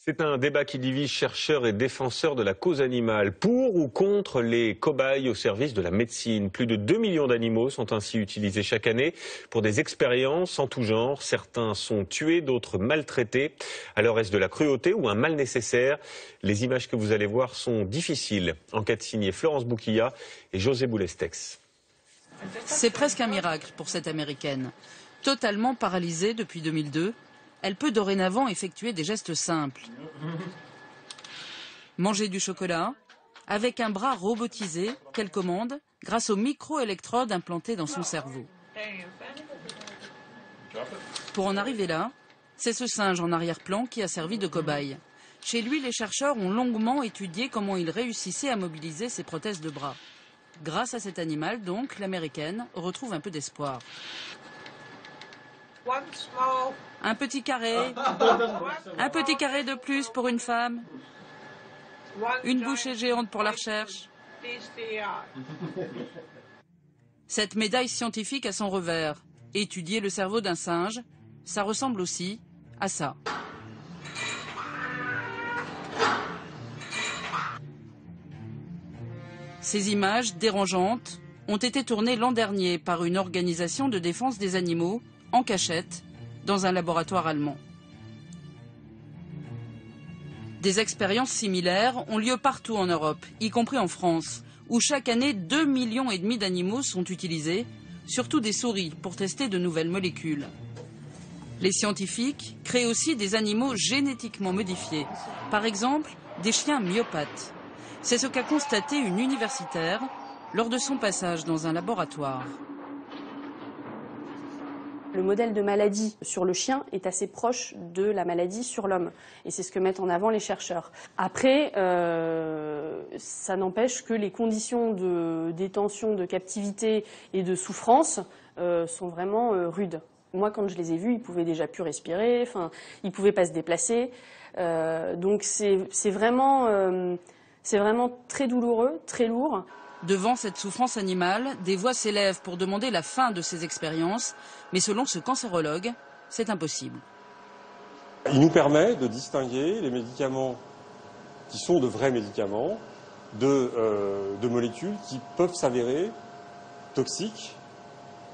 C'est un débat qui divise chercheurs et défenseurs de la cause animale. Pour ou contre les cobayes au service de la médecine. Plus de 2 millions d'animaux sont ainsi utilisés chaque année pour des expériences en tout genre. Certains sont tués, d'autres maltraités. Alors est-ce de la cruauté ou un mal nécessaire? Les images que vous allez voir sont difficiles. Enquête signée Florence Bouquilla et José Boulestex. C'est presque un miracle pour cette Américaine. Totalement paralysée depuis 2002, elle peut dorénavant effectuer des gestes simples. Manger du chocolat, avec un bras robotisé qu'elle commande grâce aux micro-électrodes implantées dans son cerveau. Pour en arriver là, c'est ce singe en arrière-plan qui a servi de cobaye. Chez lui, les chercheurs ont longuement étudié comment il réussissait à mobiliser ses prothèses de bras. Grâce à cet animal, donc, l'Américaine retrouve un peu d'espoir. Un petit carré de plus pour une femme, une bouchée géante pour la recherche. Cette médaille scientifique a son revers. Étudier le cerveau d'un singe, ça ressemble aussi à ça. Ces images dérangeantes ont été tournées l'an dernier par une organisation de défense des animaux en cachette dans un laboratoire allemand. Des expériences similaires ont lieu partout en Europe, y compris en France, où chaque année 2,5 millions d'animaux sont utilisés, surtout des souris, pour tester de nouvelles molécules. Les scientifiques créent aussi des animaux génétiquement modifiés, par exemple des chiens myopathes. C'est ce qu'a constaté une universitaire lors de son passage dans un laboratoire. Le modèle de maladie sur le chien est assez proche de la maladie sur l'homme. Et c'est ce que mettent en avant les chercheurs. Après, ça n'empêche que les conditions de détention, de captivité et de souffrance sont vraiment rudes. Moi, quand je les ai vus, ils pouvaient déjà plus respirer, ils ne pouvaient pas se déplacer. Donc c'est vraiment très douloureux, très lourd. Devant cette souffrance animale, des voix s'élèvent pour demander la fin de ces expériences. Mais selon ce cancérologue, c'est impossible. Il nous permet de distinguer les médicaments qui sont de vrais médicaments de molécules qui peuvent s'avérer toxiques,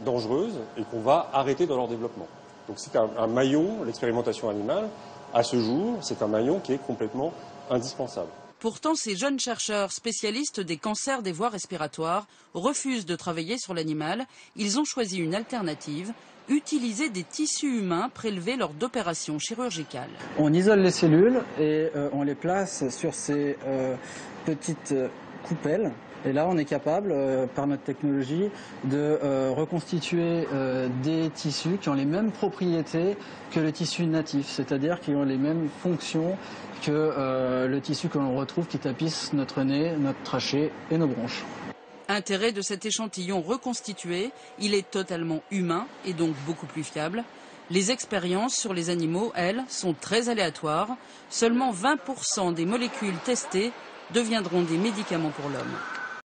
dangereuses et qu'on va arrêter dans leur développement. Donc c'est un maillon, l'expérimentation animale, à ce jour, c'est un maillon qui est complètement indispensable. Pourtant, ces jeunes chercheurs spécialistes des cancers des voies respiratoires refusent de travailler sur l'animal. Ils ont choisi une alternative, utiliser des tissus humains prélevés lors d'opérations chirurgicales. On isole les cellules et on les place sur ces petites coupelles. Et là, on est capable, par notre technologie, de reconstituer des tissus qui ont les mêmes propriétés que le tissu natif, c'est-à-dire qui ont les mêmes fonctions que le tissu que l'on retrouve qui tapisse notre nez, notre trachée et nos bronches. Intérêt de cet échantillon reconstitué, il est totalement humain et donc beaucoup plus fiable. Les expériences sur les animaux, elles, sont très aléatoires. Seulement 20% des molécules testées deviendront des médicaments pour l'homme.